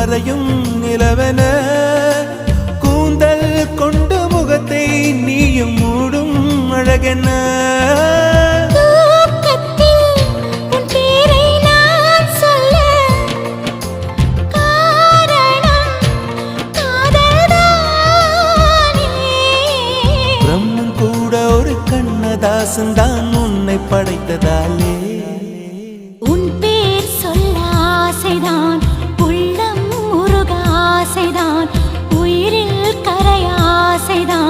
மறையும் நிலவென கூந்தல் கொண்டு முகத்தை நீயும் மூடும் அழகென்ன தாசன்தான் உன்னை படைத்ததாலே உன் பேர் சொல்ல ஆசைதான் உள்ளம் முருக ஆசைதான் உயிரில் கரைய ஆசைதான்